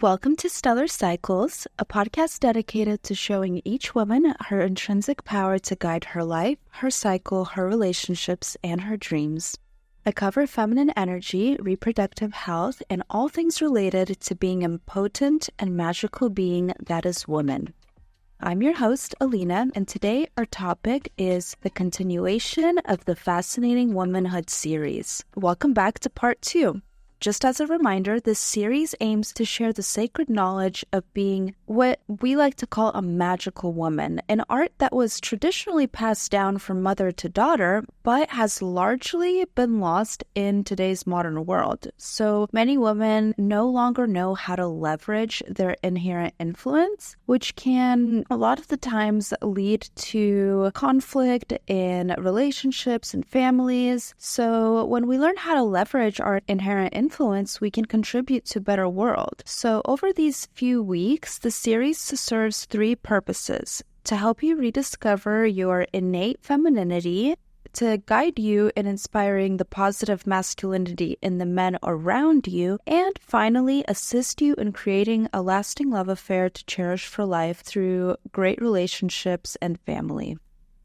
Welcome to Stellar Cycles, a podcast dedicated to showing each woman her intrinsic power to guide her life, her cycle, her relationships, and her dreams. I cover feminine energy, reproductive health, and all things related to being a potent and magical being that is woman. I'm your host, Alina, and today our topic is the continuation of the Fascinating Womanhood series. Welcome back to part 2. Just as a reminder, this series aims to share the sacred knowledge of being what we like to call a magical woman, an art that was traditionally passed down from mother to daughter, but has largely been lost in today's modern world. So many women no longer know how to leverage their inherent influence, which can a lot of the times lead to conflict in relationships and families. So when we learn how to leverage our inherent influence, we can contribute to a better world. So over these few weeks, the series serves 3 purposes: to help you rediscover your innate femininity, to guide you in inspiring the positive masculinity in the men around you, and finally, assist you in creating a lasting love affair to cherish for life through great relationships and family.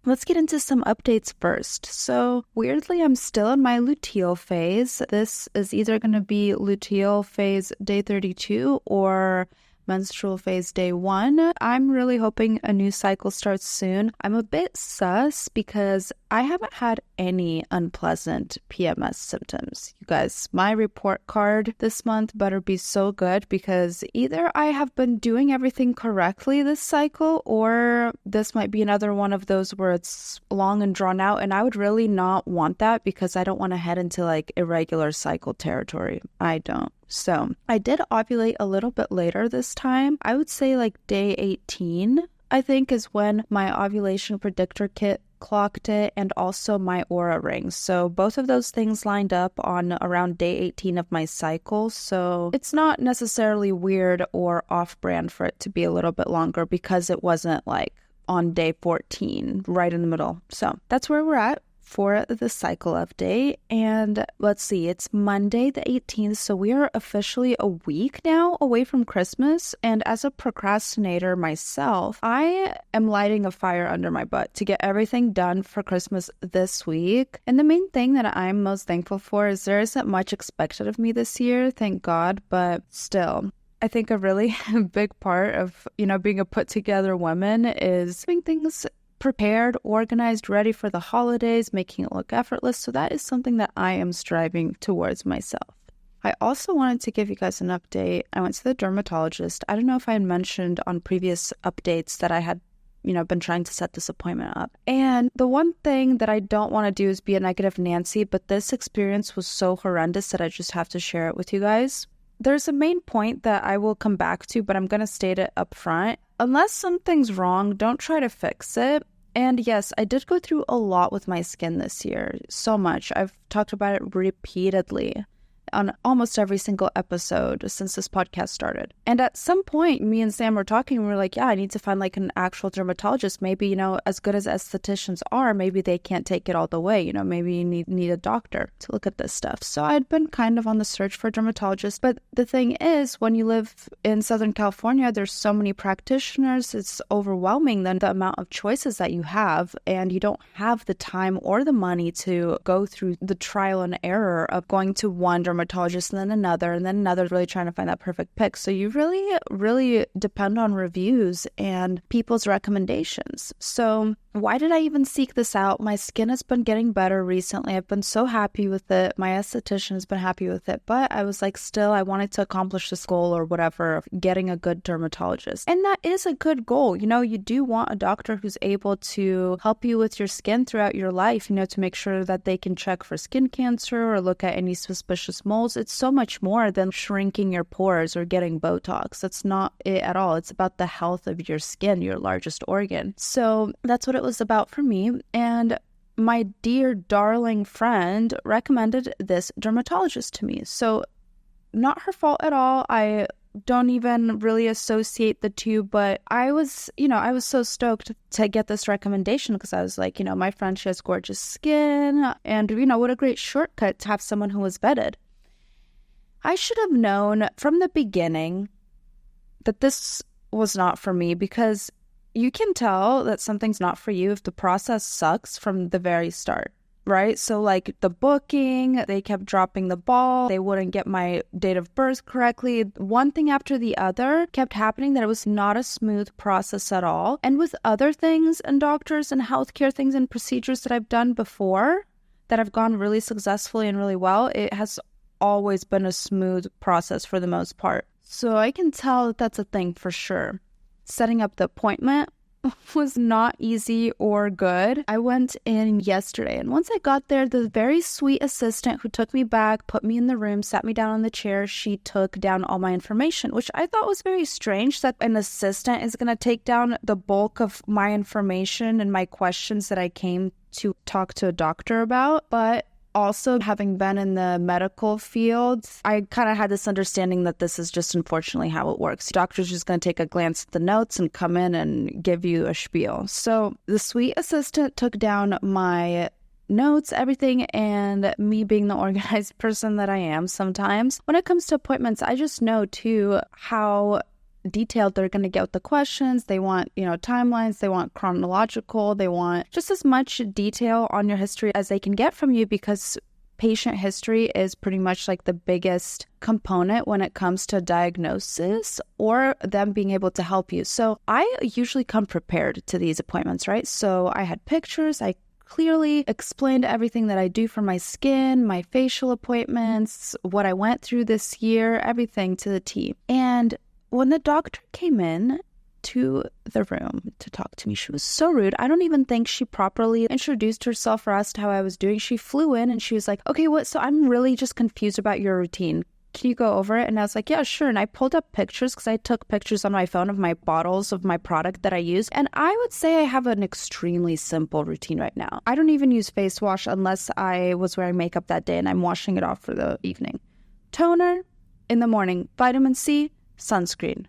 Let's get into some updates first. So weirdly, I'm still in my luteal phase. This is either going to be luteal phase day 32 or menstrual phase day 1. I'm really hoping a new cycle starts soon. I'm a bit sus because I haven't had any unpleasant PMS symptoms. You guys, my report card this month better be so good because either I have been doing everything correctly this cycle, or this might be another one of those where it's long and drawn out, and I would really not want that because I don't want to head into like irregular cycle territory. I don't. So I did ovulate a little bit later this time. I would say like day 18, I think, is when my ovulation predictor kit clocked it, and also my aura ring. So both of those things lined up on around day 18 of my cycle. So it's not necessarily weird or off-brand for it to be a little bit longer because it wasn't like on day 14, right in the middle. So that's where we're at for the cycle update. And let's see, it's Monday the 18th, so we are officially a week now away from Christmas. And as a procrastinator myself, I am lighting a fire under my butt to get everything done for Christmas this week. And the main thing that I'm most thankful for is there isn't much expected of me this year, thank God, but still, I think a really big part of, being a put together woman is doing things prepared, organized, ready for the holidays, making it look effortless. So that is something that I am striving towards myself. I also wanted to give you guys an update. I went to the dermatologist. I don't know if I had mentioned on previous updates that I had been trying to set this appointment up. And the one thing that I don't want to do is be a negative Nancy, but this experience was so horrendous that I just have to share it with you guys. There's a main point that I will come back to, but I'm going to state it up front. Unless something's wrong, don't try to fix it. And yes, I did go through a lot with my skin this year. So much. I've talked about it repeatedly on almost every single episode since this podcast started. And at some point, me and Sam were talking, and we were like, yeah, I need to find like an actual dermatologist. Maybe, as good as estheticians are, maybe they can't take it all the way. Maybe you need a doctor to look at this stuff. So I'd been kind of on the search for a dermatologist. But the thing is, when you live in Southern California, there's so many practitioners. It's overwhelming then the amount of choices that you have, and you don't have the time or the money to go through the trial and error of going to one dermatologist and then another, really trying to find that perfect pick. So you really depend on reviews and people's recommendations. So why did I even seek this out? My skin has been getting better recently. I've been so happy with it. My esthetician has been happy with it. But I was like, still, I wanted to accomplish this goal or whatever of getting a good dermatologist. And that is a good goal. You do want a doctor who's able to help you with your skin throughout your life, to make sure that they can check for skin cancer or look at any suspicious moles. It's so much more than shrinking your pores or getting Botox. That's not it at all. It's about the health of your skin, your largest organ. So that's what it was about for me. And my dear darling friend recommended this dermatologist to me. So not her fault at all. I don't even really associate the two, but I was so stoked to get this recommendation because I was like, my friend, she has gorgeous skin, and what a great shortcut to have someone who was vetted. I should have known from the beginning that this was not for me, because you can tell that something's not for you if the process sucks from the very start, right? So like the booking, they kept dropping the ball. They wouldn't get my date of birth correctly. One thing after the other kept happening, that it was not a smooth process at all. And with other things and doctors and healthcare things and procedures that I've done before that have gone really successfully and really well, it has always been a smooth process for the most part. So I can tell that that's a thing for sure. Setting up the appointment was not easy or good. I went in yesterday, and once I got there, the very sweet assistant who took me back, put me in the room, sat me down on the chair, she took down all my information, which I thought was very strange, that an assistant is going to take down the bulk of my information and my questions that I came to talk to a doctor about. But also, having been in the medical field, I kind of had this understanding that this is just unfortunately how it works. The doctor's just going to take a glance at the notes and come in and give you a spiel. So the sweet assistant took down my notes, everything, and me being the organized person that I am sometimes, when it comes to appointments, I just know too how detailed they're going to get with the questions. They want, timelines, they want chronological, they want just as much detail on your history as they can get from you, because patient history is pretty much like the biggest component when it comes to diagnosis or them being able to help you. So I usually come prepared to these appointments, right? So I had pictures, I clearly explained everything that I do for my skin, my facial appointments, what I went through this year, everything to the T. And when the doctor came in to the room to talk to me, she was so rude. I don't even think she properly introduced herself or asked how I was doing. She flew in and she was like, okay, so I'm really just confused about your routine. Can you go over it? And I was like, yeah, sure. And I pulled up pictures, because I took pictures on my phone of my bottles of my product that I use. And I would say I have an extremely simple routine right now. I don't even use face wash unless I was wearing makeup that day and I'm washing it off for the evening. Toner in the morning, vitamin C, sunscreen.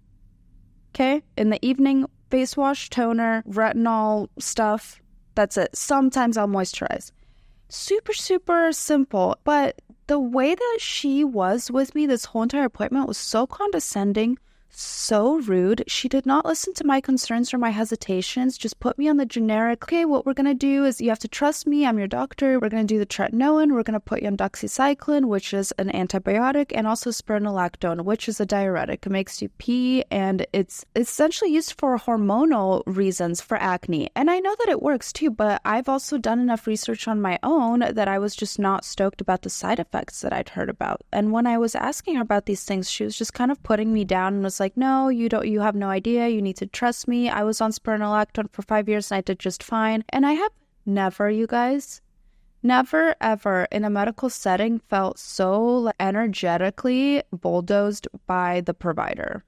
Okay? In the evening, face wash, toner, retinol stuff. That's it. Sometimes I'll moisturize. Super, super simple. But the way that she was with me this whole entire appointment was so condescending, so rude. She did not listen to my concerns or my hesitations, just put me on the generic, okay, what we're going to do is you have to trust me, I'm your doctor, we're going to do the tretinoin, we're going to put you on doxycycline, which is an antibiotic, and also spironolactone, which is a diuretic. It makes you pee, and it's essentially used for hormonal reasons for acne. And I know that it works too, but I've also done enough research on my own that I was just not stoked about the side effects that I'd heard about. And when I was asking her about these things, she was just kind of putting me down and was like, no, you have no idea, you need to trust me. I was on spironolactone for 5 years and I did just fine. And I have never, you guys, never ever in a medical setting felt so energetically bulldozed by the provider.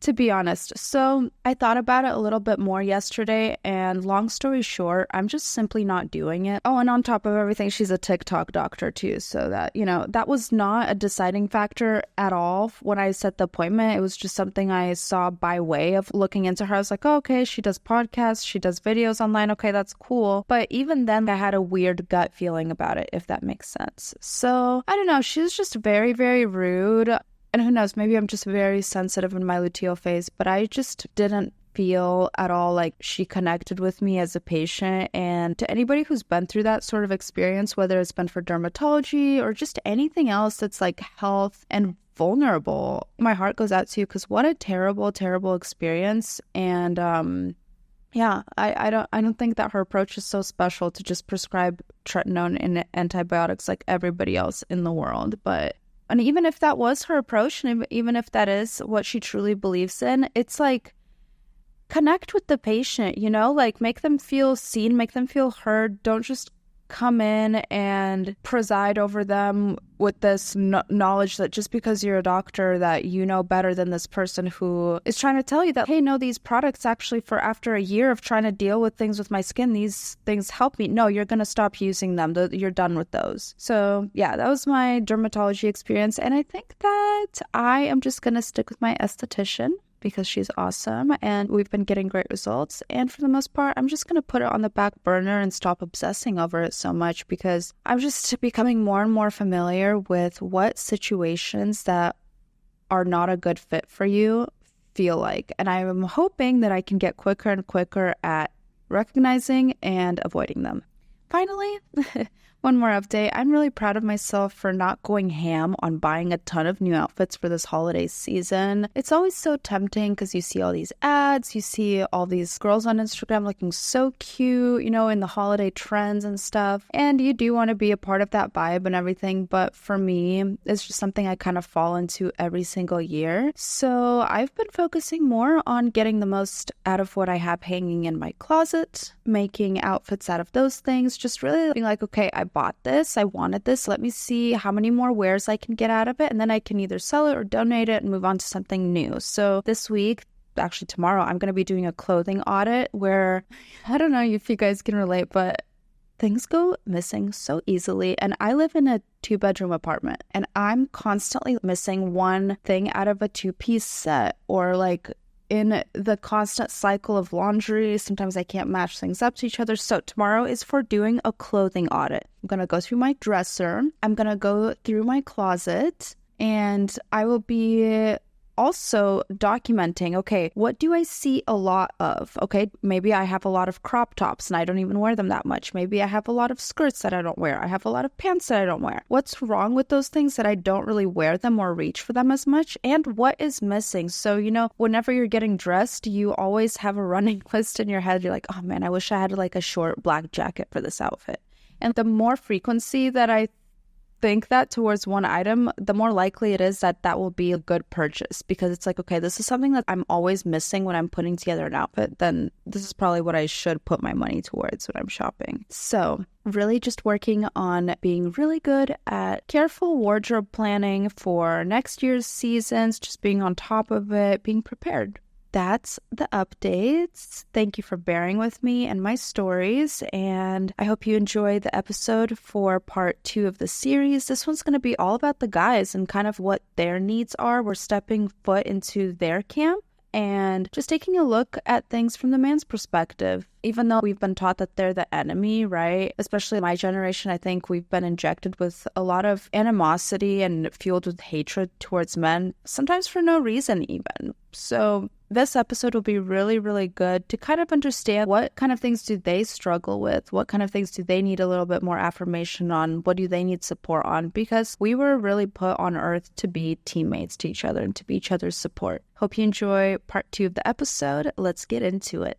To be honest. So I thought about it a little bit more yesterday, and long story short, I'm just simply not doing it. Oh, and on top of everything, she's a TikTok doctor too. So that, that was not a deciding factor at all when I set the appointment. It was just something I saw by way of looking into her. I was like, oh, okay, she does podcasts, she does videos online. Okay, that's cool. But even then, I had a weird gut feeling about it, if that makes sense. So I don't know. She was just very, very rude. And who knows, maybe I'm just very sensitive in my luteal phase, but I just didn't feel at all like she connected with me as a patient. And to anybody who's been through that sort of experience, whether it's been for dermatology or just anything else that's like health and vulnerable, my heart goes out to you, because what a terrible, terrible experience. And yeah, I don't think that her approach is so special to just prescribe tretinoin and antibiotics like everybody else in the world. And even if that was her approach, and even if that is what she truly believes in, it's like, connect with the patient, like make them feel seen, make them feel heard. Don't just come in and preside over them with this knowledge that just because you're a doctor that you know better than this person who is trying to tell you that, hey, no, these products actually, for after a year of trying to deal with things with my skin, these things help me. No, you're going to stop using them. You're done with those. So yeah, that was my dermatology experience. And I think that I am just going to stick with my esthetician, because she's awesome and we've been getting great results. And for the most part, I'm just going to put it on the back burner and stop obsessing over it so much, because I'm just becoming more and more familiar with what situations that are not a good fit for you feel like. And I'm hoping that I can get quicker and quicker at recognizing and avoiding them. Finally, one more update. I'm really proud of myself for not going ham on buying a ton of new outfits for this holiday season. It's always so tempting because you see all these ads, you see all these girls on Instagram looking so cute, in the holiday trends and stuff. And you do want to be a part of that vibe and everything. But for me, it's just something I kind of fall into every single year. So I've been focusing more on getting the most out of what I have hanging in my closet, making outfits out of those things, just really being like, okay, I bought this, I wanted this, let me see how many more wears I can get out of it, and then I can either sell it or donate it and move on to something new. So this week, actually tomorrow, I'm going to be doing a clothing audit where, I don't know if you guys can relate, but things go missing so easily. And I live in a 2-bedroom apartment and I'm constantly missing one thing out of a 2-piece set, or like in the constant cycle of laundry. Sometimes I can't match things up to each other. So tomorrow is for doing a clothing audit. I'm going to go through my dresser. I'm going to go through my closet, and I will be also documenting, okay, what do I see a lot of? Okay, maybe I have a lot of crop tops and I don't even wear them that much. Maybe I have a lot of skirts that I don't wear. I have a lot of pants that I don't wear. What's wrong with those things that I don't really wear them or reach for them as much? And what is missing? So, whenever you're getting dressed, you always have a running list in your head. You're like, oh man, I wish I had like a short black jacket for this outfit. And the more frequency that I think that towards one item, the more likely it is that that will be a good purchase, because it's like, okay, this is something that I'm always missing when I'm putting together an outfit, then this is probably what I should put my money towards when I'm shopping. So really just working on being really good at careful wardrobe planning for next year's seasons, just being on top of it, being prepared. That's the updates. Thank you for bearing with me and my stories, and I hope you enjoy the episode for part 2 of the series. This one's going to be all about the guys and kind of what their needs are. We're stepping foot into their camp and just taking a look at things from the man's perspective. Even though we've been taught that they're the enemy, right? Especially my generation, I think we've been injected with a lot of animosity and fueled with hatred towards men, sometimes for no reason even. So this episode will be really, really good to kind of understand what kind of things do they struggle with, what kind of things do they need a little bit more affirmation on, what do they need support on, because we were really put on earth to be teammates to each other and to be each other's support. Hope you enjoy part 2 of the episode. Let's get into it.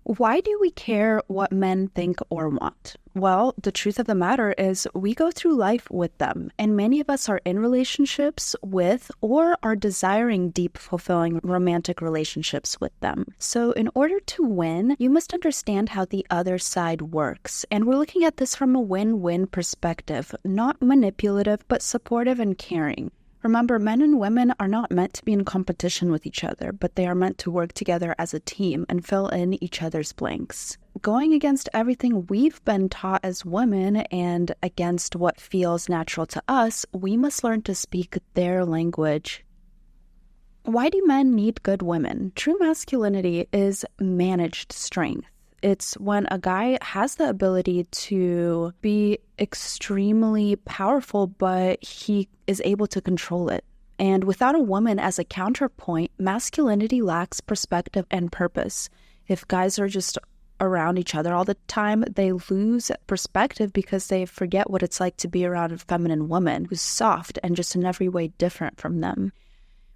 Why do we care what men think or want? Well, the truth of the matter is we go through life with them, and many of us are in relationships with or are desiring deep, fulfilling romantic relationships with them. So in order to win, you must understand how the other side works. And we're looking at this from a win-win perspective, not manipulative, but supportive and caring. Remember, men and women are not meant to be in competition with each other, but they are meant to work together as a team and fill in each other's blanks. Going against everything we've been taught as women and against what feels natural to us, we must learn to speak their language. Why do men need good women? True masculinity is managed strength. It's when a guy has the ability to be extremely powerful, but he is able to control it. And without a woman as a counterpoint, masculinity lacks perspective and purpose. If guys are just around each other all the time, they lose perspective because they forget what it's like to be around a feminine woman who's soft and just in every way different from them.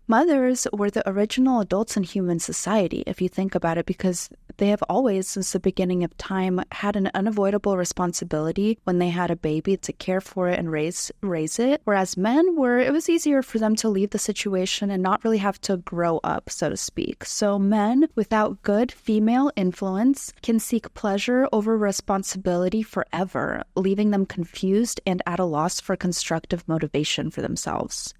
Mothers were the original adults in human society, if you think about it, because they have always, since the beginning of time, had an unavoidable responsibility when they had a baby to care for it and raise it. Whereas men it was easier for them to leave the situation and not really have to grow up, so to speak. So men without good female influence can seek pleasure over responsibility forever, leaving them confused and at a loss for constructive motivation for themselves.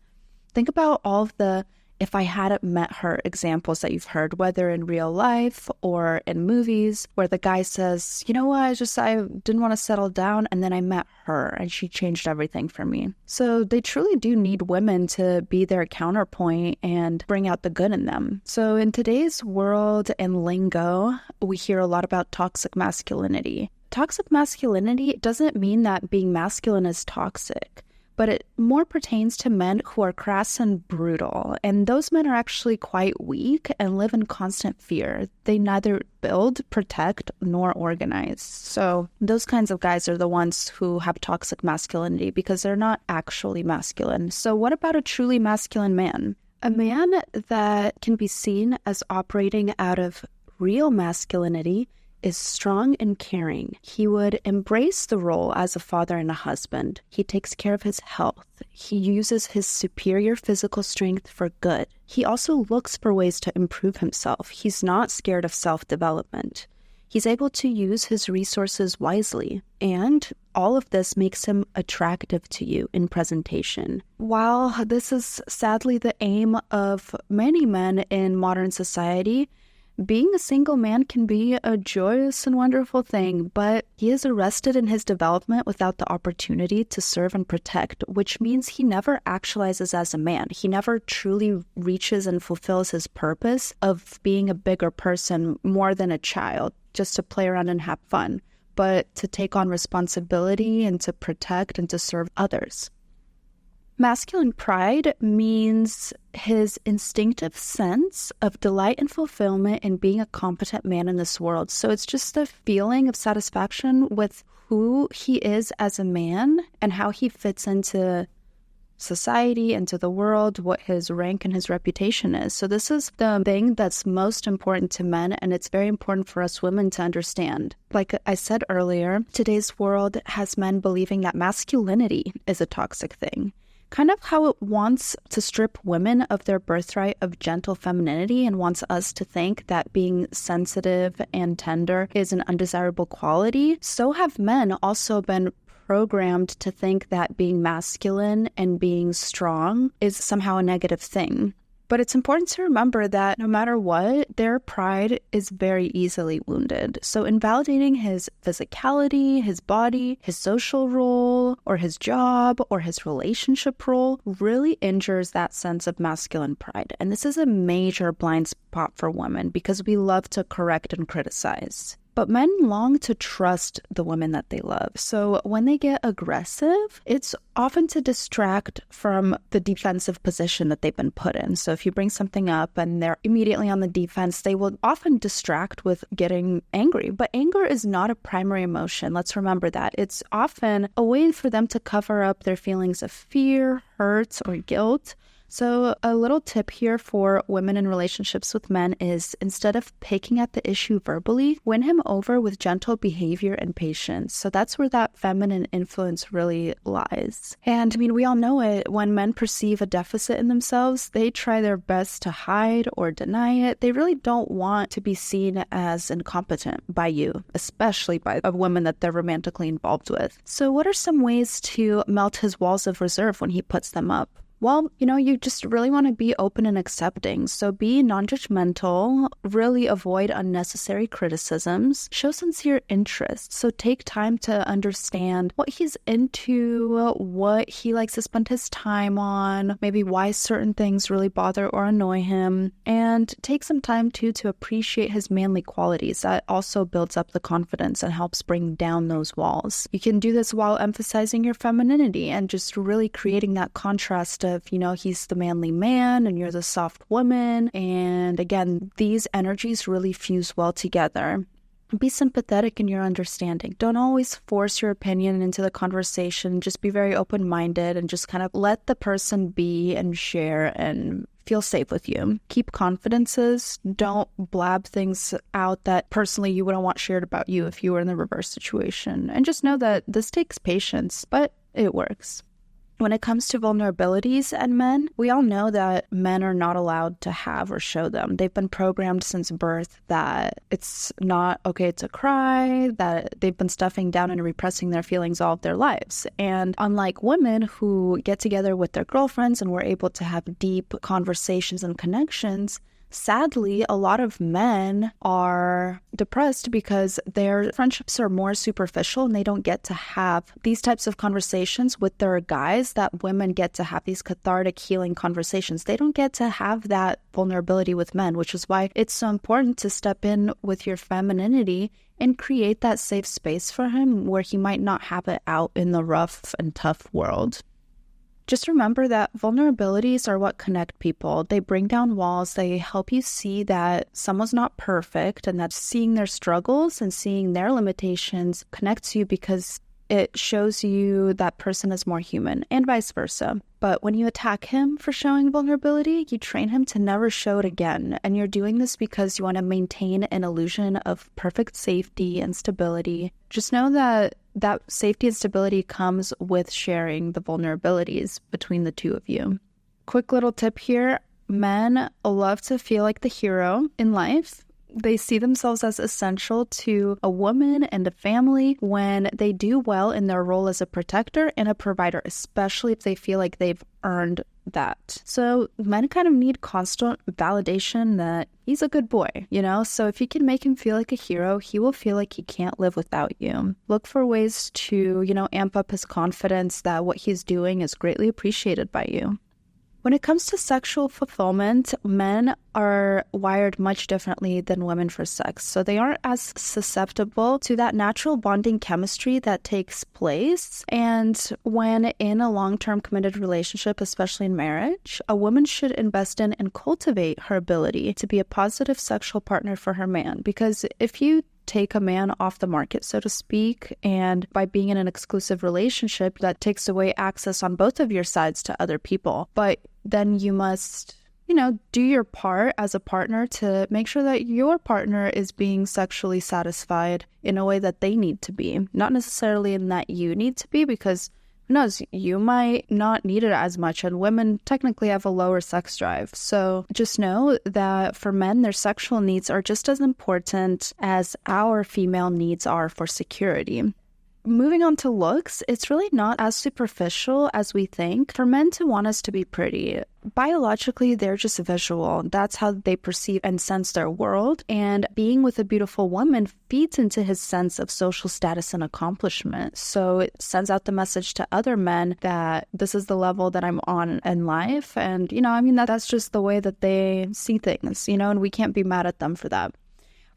Think about all of the "if I hadn't met her" examples that you've heard, whether in real life or in movies, where the guy says, you know what, I didn't want to settle down, and then I met her and she changed everything for me. So they truly do need women to be their counterpoint and bring out the good in them. So in today's world and lingo, we hear a lot about toxic masculinity. Toxic masculinity doesn't mean that being masculine is toxic. but it more pertains to men who are crass and brutal. And those men are actually quite weak and live in constant fear. They neither build, protect, nor organize. So those kinds of guys are the ones who have toxic masculinity because they're not actually masculine. So what about a truly masculine man? A man that can be seen as operating out of real masculinity is strong and caring. He would embrace the role as a father and a husband. He takes care of his health. He uses his superior physical strength for good. He also looks for ways to improve himself. He's not scared of self-development. He's able to use his resources wisely, and all of this makes him attractive to you in presentation. While this is sadly the aim of many men in modern society, being a single man can be a joyous and wonderful thing, but he is arrested in his development without the opportunity to serve and protect, which means he never actualizes as a man. He never truly reaches and fulfills his purpose of being a bigger person more than a child, just to play around and have fun, but to take on responsibility and to protect and to serve others. Masculine pride means his instinctive sense of delight and fulfillment in being a competent man in this world. So it's just the feeling of satisfaction with who he is as a man and how he fits into society, into the world, what his rank and his reputation is. So this is the thing that's most important to men, and it's very important for us women to understand. Like I said earlier, today's world has men believing that masculinity is a toxic thing. Kind of how it wants to strip women of their birthright of gentle femininity and wants us to think that being sensitive and tender is an undesirable quality. So have men also been programmed to think that being masculine and being strong is somehow a negative thing. But it's important to remember that no matter what, their pride is very easily wounded. So invalidating his physicality, his body, his social role, or his job, or his relationship role really injures that sense of masculine pride. And this is a major blind spot for women because we love to correct and criticize. But men long to trust the women that they love. So when they get aggressive, it's often to distract from the defensive position that they've been put in. So if you bring something up and they're immediately on the defense, they will often distract with getting angry. But anger is not a primary emotion. Let's remember that. It's often a way for them to cover up their feelings of fear, hurt, or guilt. So a little tip here for women in relationships with men is instead of picking at the issue verbally, win him over with gentle behavior and patience. So that's where that feminine influence really lies. And I mean, we all know it. When men perceive a deficit in themselves, they try their best to hide or deny it. They really don't want to be seen as incompetent by you, especially by a woman that they're romantically involved with. So what are some ways to melt his walls of reserve when he puts them up? Well, you just really want to be open and accepting. So be non-judgmental, really avoid unnecessary criticisms, show sincere interest. So take time to understand what he's into, what he likes to spend his time on, maybe why certain things really bother or annoy him, and take some time too to appreciate his manly qualities. That also builds up the confidence and helps bring down those walls. You can do this while emphasizing your femininity and just really creating that contrast of, he's the manly man and you're the soft woman. And again, these energies really fuse well together. Be sympathetic in your understanding. Don't always force your opinion into the conversation. Just be very open-minded and just kind of let the person be and share and feel safe with you. Keep confidences. Don't blab things out that personally you wouldn't want shared about you if you were in the reverse situation. And just know that this takes patience, but it works. When it comes to vulnerabilities and men, we all know that men are not allowed to have or show them. They've been programmed since birth that it's not okay to cry, that they've been stuffing down and repressing their feelings all of their lives. And unlike women who get together with their girlfriends and were able to have deep conversations and connections, sadly, a lot of men are depressed because their friendships are more superficial and they don't get to have these types of conversations with their guys that women get to have, these cathartic healing conversations. They don't get to have that vulnerability with men, which is why it's so important to step in with your femininity and create that safe space for him where he might not have it out in the rough and tough world. Just remember that vulnerabilities are what connect people. They bring down walls. They help you see that someone's not perfect, and that seeing their struggles and seeing their limitations connects you because it shows you that person is more human, and vice versa. But when you attack him for showing vulnerability, you train him to never show it again. And you're doing this because you want to maintain an illusion of perfect safety and stability. Just know that safety and stability comes with sharing the vulnerabilities between the two of you. Quick little tip here. Men love to feel like the hero in life. They see themselves as essential to a woman and a family when they do well in their role as a protector and a provider, especially if they feel like they've earned that. So men kind of need constant validation that he's a good boy, So if you can make him feel like a hero, he will feel like he can't live without you. Look for ways to, amp up his confidence that what he's doing is greatly appreciated by you. When it comes to sexual fulfillment, men are wired much differently than women for sex. So they aren't as susceptible to that natural bonding chemistry that takes place. And when in a long-term committed relationship, especially in marriage, a woman should invest in and cultivate her ability to be a positive sexual partner for her man. Because if you take a man off the market, so to speak, and by being in an exclusive relationship, that takes away access on both of your sides to other people. But then you must, do your part as a partner to make sure that your partner is being sexually satisfied in a way that they need to be, not necessarily in that you need to be, because who knows, you might not need it as much, and women technically have a lower sex drive. So just know that for men, their sexual needs are just as important as our female needs are for security. Moving on to looks, it's really not as superficial as we think. For men to want us to be pretty, biologically, they're just visual. That's how they perceive and sense their world. And being with a beautiful woman feeds into his sense of social status and accomplishment. So it sends out the message to other men that this is the level that I'm on in life. And, that's just the way that they see things, and we can't be mad at them for that.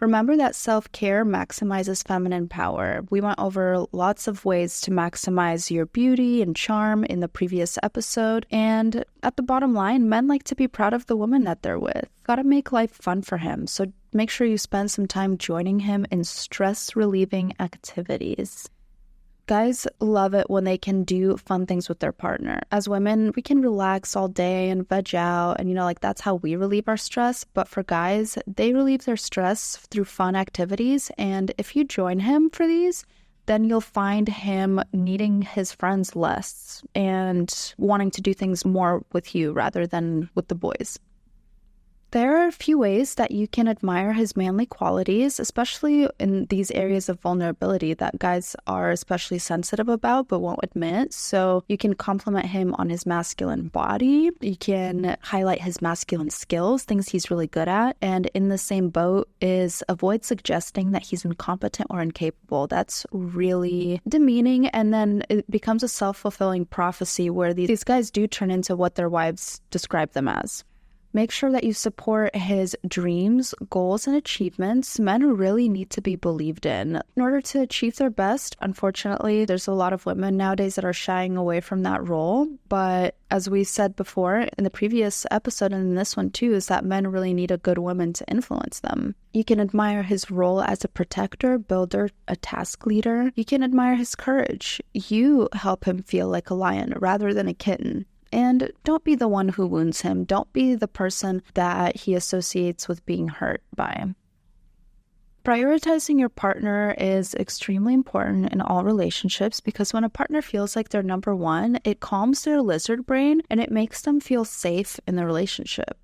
Remember that self-care maximizes feminine power. We went over lots of ways to maximize your beauty and charm in the previous episode. And at the bottom line, men like to be proud of the woman that they're with. Gotta make life fun for him. So make sure you spend some time joining him in stress-relieving activities. Guys love it when they can do fun things with their partner. As women, we can relax all day and veg out, and that's how we relieve our stress. But for guys, they relieve their stress through fun activities. And if you join him for these, then you'll find him needing his friends less and wanting to do things more with you rather than with the boys. There are a few ways that you can admire his manly qualities, especially in these areas of vulnerability that guys are especially sensitive about but won't admit. So you can compliment him on his masculine body. You can highlight his masculine skills, things he's really good at. And in the same boat is avoid suggesting that he's incompetent or incapable. That's really demeaning. And then it becomes a self-fulfilling prophecy where these guys do turn into what their wives describe them as. Make sure that you support his dreams, goals, and achievements. Men really need to be believed in order to achieve their best. Unfortunately, there's a lot of women nowadays that are shying away from that role. But as we said before in the previous episode and in this one too, is that men really need a good woman to influence them. You can admire his role as a protector, builder, a task leader. You can admire his courage. You help him feel like a lion rather than a kitten. And don't be the one who wounds him. Don't be the person that he associates with being hurt by. Prioritizing your partner is extremely important in all relationships because when a partner feels like they're number one, it calms their lizard brain and it makes them feel safe in the relationship.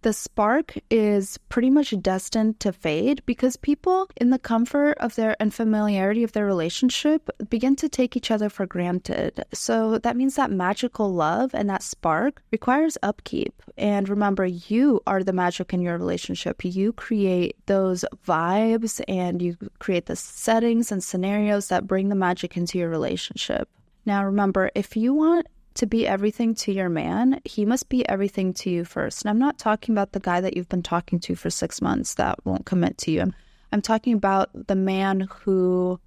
The spark is pretty much destined to fade because people, in the comfort of their and familiarity of their relationship, begin to take each other for granted. So that means that magical love and that spark requires upkeep. And remember, you are the magic in your relationship. You create those vibes and you create the settings and scenarios that bring the magic into your relationship. Now, remember, if you want to be everything to your man, he must be everything to you first. And I'm not talking about the guy that you've been talking to for 6 months that won't commit to you. I'm talking about the man who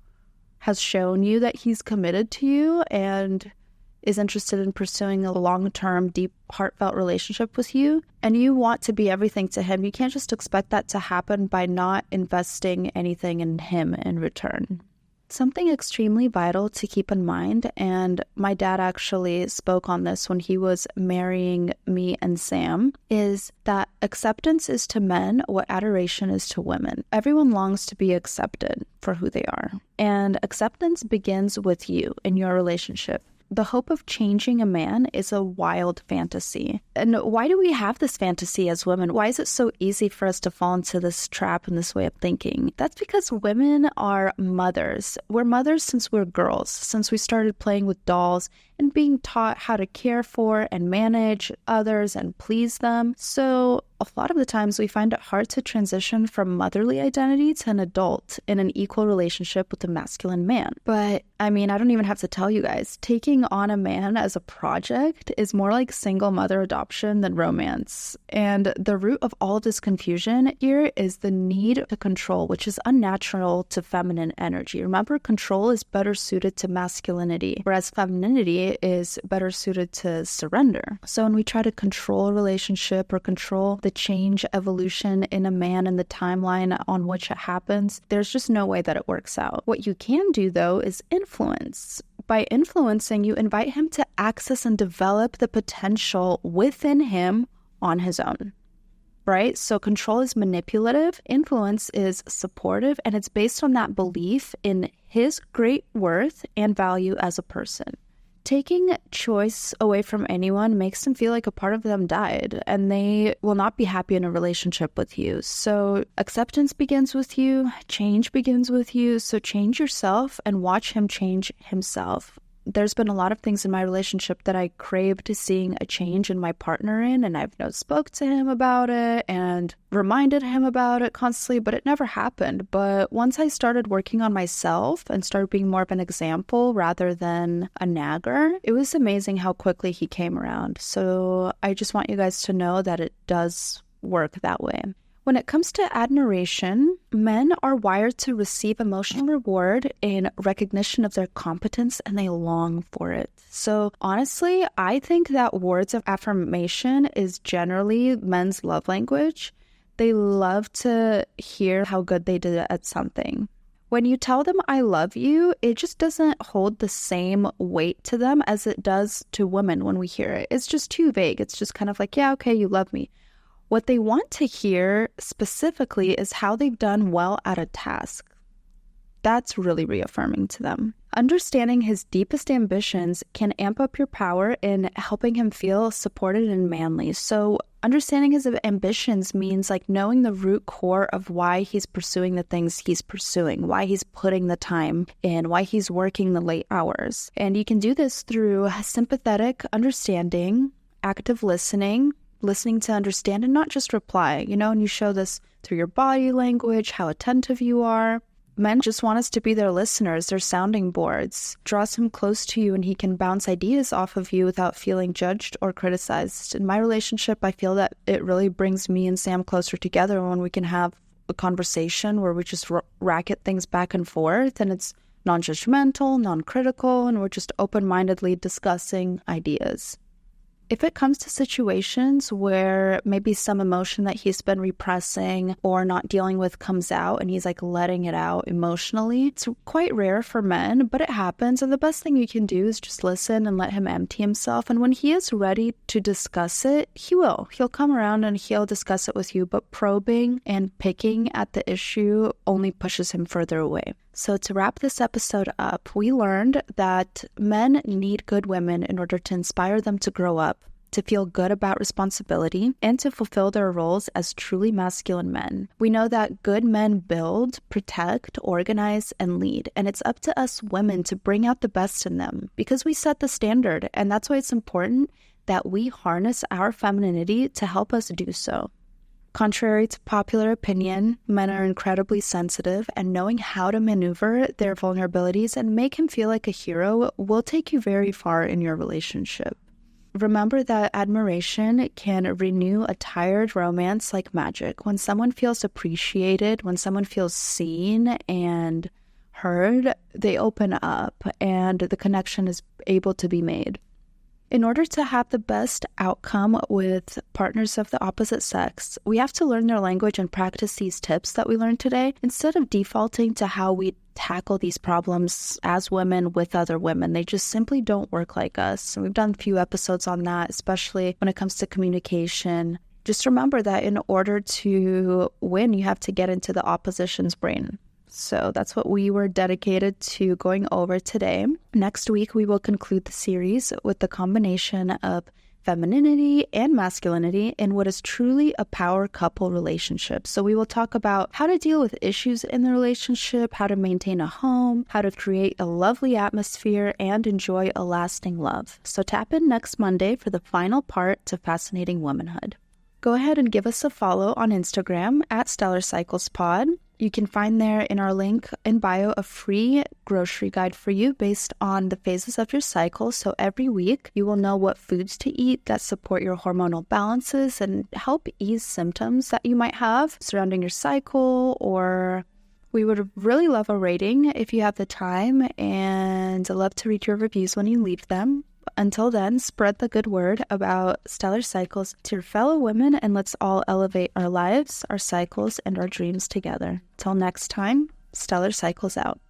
has shown you that he's committed to you and is interested in pursuing a long-term, deep, heartfelt relationship with you, and you want to be everything to him, you can't just expect that to happen by not investing anything in him in return. Something extremely vital to keep in mind, and my dad actually spoke on this when he was marrying me and Sam, is that acceptance is to men what adoration is to women. Everyone longs to be accepted for who they are, and acceptance begins with you in your relationship. The hope of changing a man is a wild fantasy. And why do we have this fantasy as women? Why is it so easy for us to fall into this trap and this way of thinking? That's because women are mothers. We're mothers since we're girls, since we started playing with dolls and being taught how to care for and manage others and please them. So a lot of the times we find it hard to transition from motherly identity to an adult in an equal relationship with a masculine man. But I mean, I don't even have to tell you guys, taking on a man as a project is more like single mother adoption than romance. And the root of all of this confusion here is the need to control, which is unnatural to feminine energy. Remember, control is better suited to masculinity, whereas femininity is better suited to surrender. So when we try to control a relationship or control the change evolution in a man and the timeline on which it happens, there's just no way that it works out. What you can do, though, is influence. By influencing, you invite him to access and develop the potential within him on his own. Right? So control is manipulative, influence is supportive, and it's based on that belief in his great worth and value as a person. Taking choice away from anyone makes them feel like a part of them died, and they will not be happy in a relationship with you. So acceptance begins with you, change begins with you, so change yourself and watch him change himself. There's been a lot of things in my relationship that I craved seeing a change in my partner in, and I've spoke to him about it and reminded him about it constantly, but it never happened. But once I started working on myself and started being more of an example rather than a nagger, it was amazing how quickly he came around. So I just want you guys to know that it does work that way. When it comes to admiration, men are wired to receive emotional reward in recognition of their competence, and they long for it. So honestly, I think that words of affirmation is generally men's love language. They love to hear how good they did at something. When you tell them I love you, it just doesn't hold the same weight to them as it does to women when we hear it. It's just too vague. It's just kind of like, yeah, okay, you love me. What they want to hear specifically is how they've done well at a task. That's really reaffirming to them. Understanding his deepest ambitions can amp up your power in helping him feel supported and manly. So understanding his ambitions means like knowing the root core of why he's pursuing the things he's pursuing, why he's putting the time in, why he's working the late hours. And you can do this through sympathetic understanding, active listening to understand and not just reply, and you show this through your body language, how attentive you are. Men just want us to be their listeners, their sounding boards. Draws him close to you and he can bounce ideas off of you without feeling judged or criticized. In my relationship, I feel that it really brings me and Sam closer together when we can have a conversation where we just racket things back and forth, and it's non-judgmental, non-critical, and we're just open-mindedly discussing ideas. If it comes to situations where maybe some emotion that he's been repressing or not dealing with comes out and he's like letting it out emotionally, it's quite rare for men, but it happens. And the best thing you can do is just listen and let him empty himself. And when he is ready to discuss it, he will. He'll come around and he'll discuss it with you, but probing and picking at the issue only pushes him further away. So to wrap this episode up, we learned that men need good women in order to inspire them to grow up, to feel good about responsibility, and to fulfill their roles as truly masculine men. We know that good men build, protect, organize, and lead, and it's up to us women to bring out the best in them because we set the standard, and that's why it's important that we harness our femininity to help us do so. Contrary to popular opinion, men are incredibly sensitive, and knowing how to maneuver their vulnerabilities and make him feel like a hero will take you very far in your relationship. Remember that admiration can renew a tired romance like magic. When someone feels appreciated, when someone feels seen and heard, they open up and the connection is able to be made. In order to have the best outcome with partners of the opposite sex, we have to learn their language and practice these tips that we learned today instead of defaulting to how we tackle these problems as women with other women. They just simply don't work like us. And we've done a few episodes on that, especially when it comes to communication. Just remember that in order to win, you have to get into the opposition's brain. So that's what we were dedicated to going over today. Next week, we will conclude the series with the combination of femininity and masculinity in what is truly a power couple relationship. So we will talk about how to deal with issues in the relationship, how to maintain a home, how to create a lovely atmosphere, and enjoy a lasting love. So tap in next Monday for the final part to Fascinating Womanhood. Go ahead and give us a follow on Instagram at Stellar Cycles Pod. You can find there in our link in bio a free grocery guide for you based on the phases of your cycle. So every week you will know what foods to eat that support your hormonal balances and help ease symptoms that you might have surrounding your cycle. Or we would really love a rating if you have the time, and I'd love to read your reviews when you leave them. Until then, spread the good word about stellar cycles to your fellow women, and let's all elevate our lives, our cycles, and our dreams together. Till next time, Stellar Cycles out.